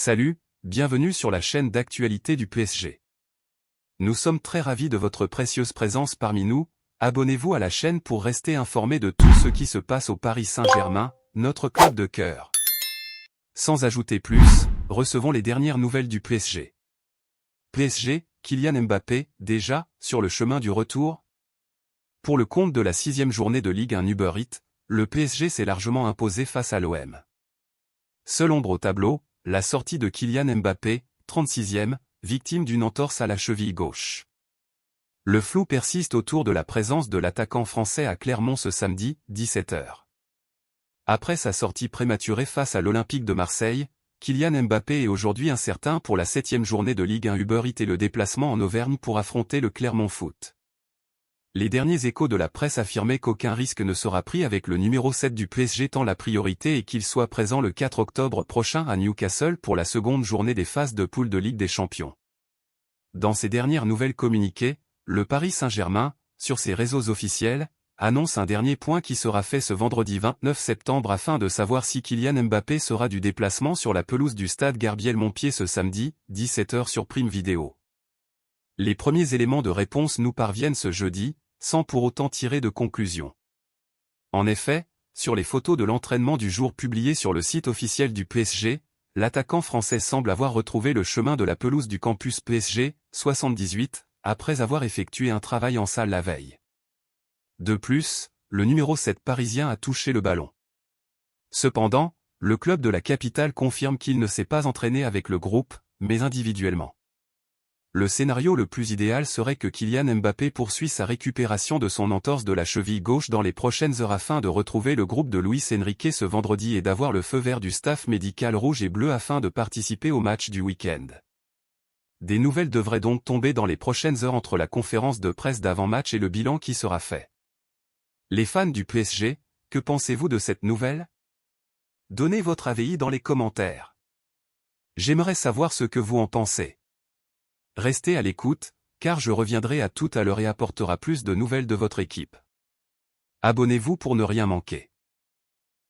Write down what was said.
Salut, bienvenue sur la chaîne d'actualité du PSG. Nous sommes très ravis de votre précieuse présence parmi nous. Abonnez-vous à la chaîne pour rester informé de tout ce qui se passe au Paris Saint-Germain, notre club de cœur. Sans ajouter plus, recevons les dernières nouvelles du PSG. PSG, Kylian Mbappé, déjà, sur le chemin du retour. Pour le compte de la 6e journée de Ligue 1 Uber Eats, le PSG s'est largement imposé face à l'OM. Seule ombre au tableau, la sortie de Kylian Mbappé, 36e, victime d'une entorse à la cheville gauche. Le flou persiste autour de la présence de l'attaquant français à Clermont ce samedi, 17h. Après sa sortie prématurée face à l'Olympique de Marseille, Kylian Mbappé est aujourd'hui incertain pour la 7e journée de Ligue 1 Uber Eats et le déplacement en Auvergne pour affronter le Clermont Foot. Les derniers échos de la presse affirmaient qu'aucun risque ne sera pris avec le numéro 7 du PSG tant la priorité est qu'il soit présent le 4 octobre prochain à Newcastle pour la seconde journée des phases de poule de Ligue des Champions. Dans ses dernières nouvelles communiquées, le Paris Saint-Germain, sur ses réseaux officiels, annonce un dernier point qui sera fait ce vendredi 29 septembre afin de savoir si Kylian Mbappé sera du déplacement sur la pelouse du stade Garbiel-Montpied ce samedi, 17h sur Prime Video. Les premiers éléments de réponse nous parviennent ce jeudi, sans pour autant tirer de conclusion. En effet, sur les photos de l'entraînement du jour publiées sur le site officiel du PSG, l'attaquant français semble avoir retrouvé le chemin de la pelouse du campus PSG, 78, après avoir effectué un travail en salle la veille. De plus, le numéro 7 parisien a touché le ballon. Cependant, le club de la capitale confirme qu'il ne s'est pas entraîné avec le groupe, mais individuellement. Le scénario le plus idéal serait que Kylian Mbappé poursuive sa récupération de son entorse de la cheville gauche dans les prochaines heures afin de retrouver le groupe de Luis Enrique ce vendredi et d'avoir le feu vert du staff médical rouge et bleu afin de participer au match du week-end. Des nouvelles devraient donc tomber dans les prochaines heures entre la conférence de presse d'avant-match et le bilan qui sera fait. Les fans du PSG, que pensez-vous de cette nouvelle? Donnez votre avis dans les commentaires. J'aimerais savoir ce que vous en pensez. Restez à l'écoute, car je reviendrai à tout à l'heure et apportera plus de nouvelles de votre équipe. Abonnez-vous pour ne rien manquer.